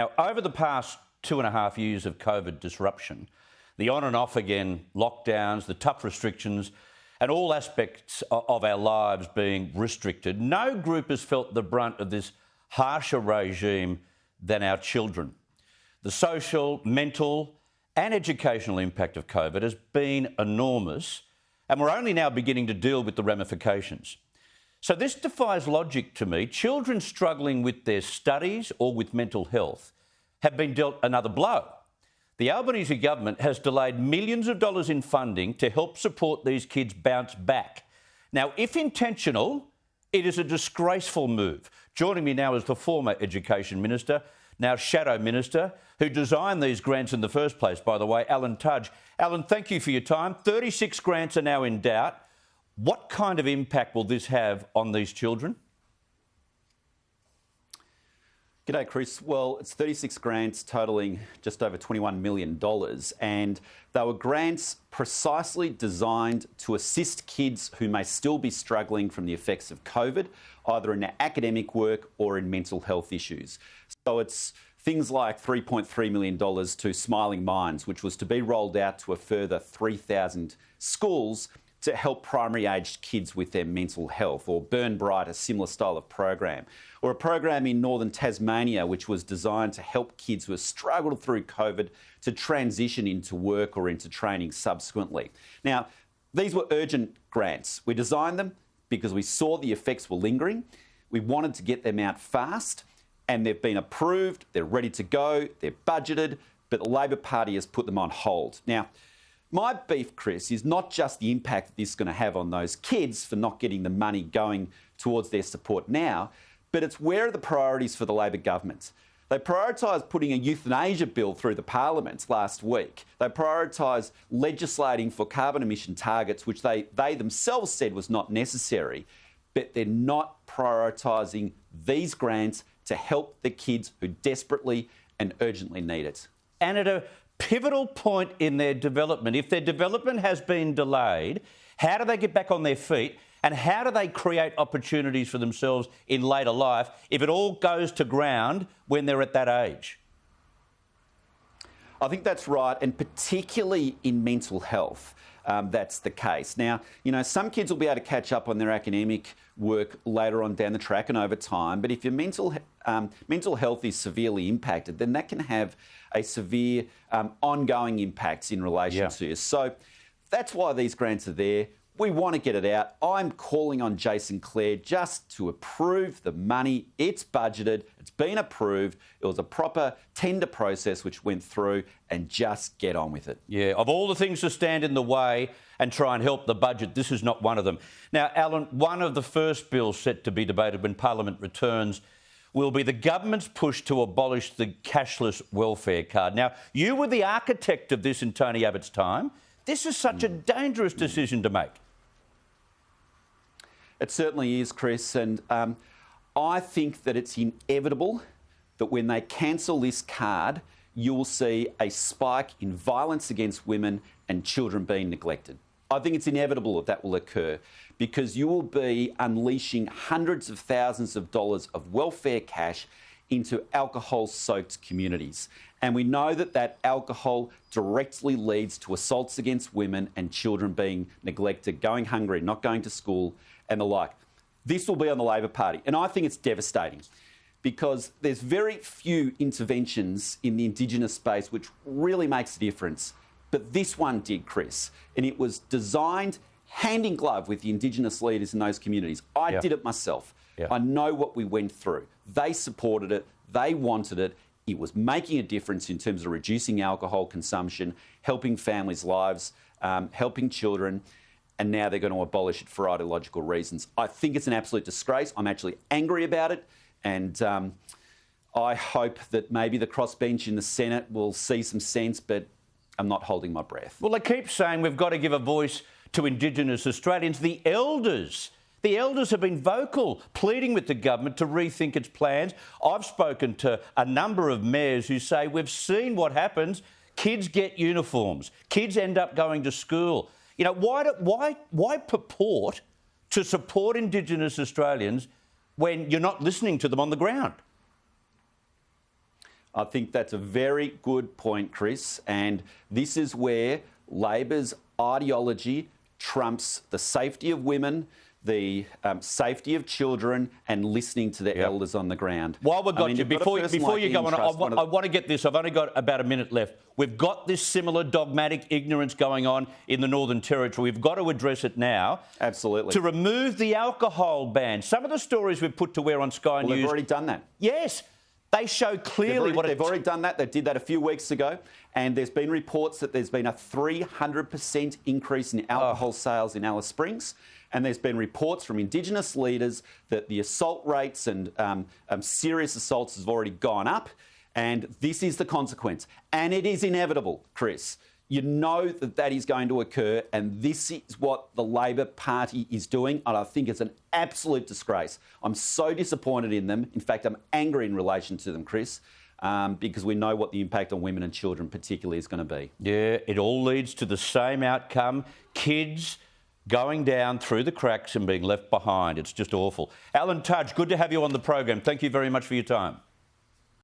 Now, over the past 2.5 years of COVID disruption, the on and off again lockdowns, the tough restrictions, and all aspects of our lives being restricted, no group has felt the brunt of this harsher regime than our children. The social, mental, and educational impact of COVID has been enormous, and we're only now beginning to deal with the ramifications. So this defies logic to me. Children struggling with their studies or with mental health have been dealt another blow. The Albanese government has delayed millions of dollars in funding to help support these kids bounce back. Now, if intentional, it is a disgraceful move. Joining me now is the former Education Minister, now Shadow Minister, who designed these grants in the first place, by the way, Alan Tudge. Alan, thank you for your time. 36 grants are now in doubt. What kind of impact will this have on these children? G'day, Chris. Well, it's 36 grants totalling just over $21 million, and they were grants precisely designed to assist kids who may still be struggling from the effects of COVID, either in their academic work or in mental health issues. So it's things like $3.3 million to Smiling Minds, which was to be rolled out to a further 3,000 schools to help primary-aged kids with their mental health, or Burn Bright, a similar style of program, or a program in northern Tasmania which was designed to help kids who have struggled through COVID to transition into work or into training subsequently. Now, these were urgent grants. We designed them because we saw the effects were lingering. We wanted to get them out fast, and they've been approved, they're ready to go, they're budgeted, but the Labor Party has put them on hold. Now, my beef, Chris, is not just the impact that this is going to have on those kids for not getting the money going towards their support now, but it's where are the priorities for the Labor government? They prioritised putting a euthanasia bill through the Parliament last week. They prioritised legislating for carbon emission targets, which they themselves said was not necessary, but they're not prioritising these grants to help the kids who desperately and urgently need it. And at a pivotal point in their development, if their development has been delayed, how do they get back on their feet, and how do they create opportunities for themselves in later life if it all goes to ground when they're at that age? I think that's right, and particularly in mental health, that's the case. Now, you know, some kids will be able to catch up on their academic work later on down the track and over time, but if your mental health is severely impacted, then that can have a severe ongoing impacts in relation to you. So that's why these grants are there. We want to get it out. I'm calling on Jason Clare just to approve the money. It's budgeted. It's been approved. It was a proper tender process which went through, and just get on with it. Yeah, of all the things to stand in the way and try and help the budget, this is not one of them. Now, Alan, one of the first bills set to be debated when Parliament returns will be the government's push to abolish the cashless welfare card. Now, you were the architect of this in Tony Abbott's time. This is such a dangerous decision to make. It certainly is, Chris, and I think that it's inevitable that when they cancel this card, you will see a spike in violence against women and children being neglected. I think it's inevitable that that will occur, because you will be unleashing hundreds of thousands of dollars of welfare cash into alcohol-soaked communities. And we know that that alcohol directly leads to assaults against women and children being neglected, going hungry, not going to school, and the like. This will be on the Labor Party, and I think it's devastating, because there's very few interventions in the Indigenous space which really makes a difference. But this one did, Chris, and it was designed hand in glove with the Indigenous leaders in those communities. I did it myself. I know what we went through. They supported it. They wanted it. It was making a difference in terms of reducing alcohol consumption, helping families' lives, helping children, and now they're going to abolish it for ideological reasons. I think it's an absolute disgrace. I'm actually angry about it, and I hope that maybe the crossbench in the Senate will see some sense, but I'm not holding my breath. Well, they keep saying we've got to give a voice to Indigenous Australians. The elders have been vocal, pleading with the government to rethink its plans. I've spoken to a number of mayors who say we've seen what happens. Kids get uniforms. Kids end up going to school. You know, why purport to support Indigenous Australians when you're not listening to them on the ground? I think that's a very good point, Chris. And this is where Labor's ideology trumps the safety of women, the safety of children, and listening to the elders on the ground. While we've got you, before you go on, I want to get this. I've only got about a minute left. We've got this similar dogmatic ignorance going on in the Northern Territory. We've got to address it now. Absolutely. To remove the alcohol ban. Some of the stories we've put to wear on Sky News... They've already done that. Yes. They show clearly they've already done that. They did that a few weeks ago. And there's been reports that there's been a 300% increase in alcohol sales in Alice Springs. And there's been reports from Indigenous leaders that the assault rates and serious assaults have already gone up. And this is the consequence. And it is inevitable, Chris. You know that that is going to occur, and this is what the Labor Party is doing, and I think it's an absolute disgrace. I'm so disappointed in them. In fact, I'm angry in relation to them, Chris, because we know what the impact on women and children particularly is going to be. Yeah, it all leads to the same outcome. Kids going down through the cracks and being left behind. It's just awful. Alan Tudge, good to have you on the program. Thank you very much for your time.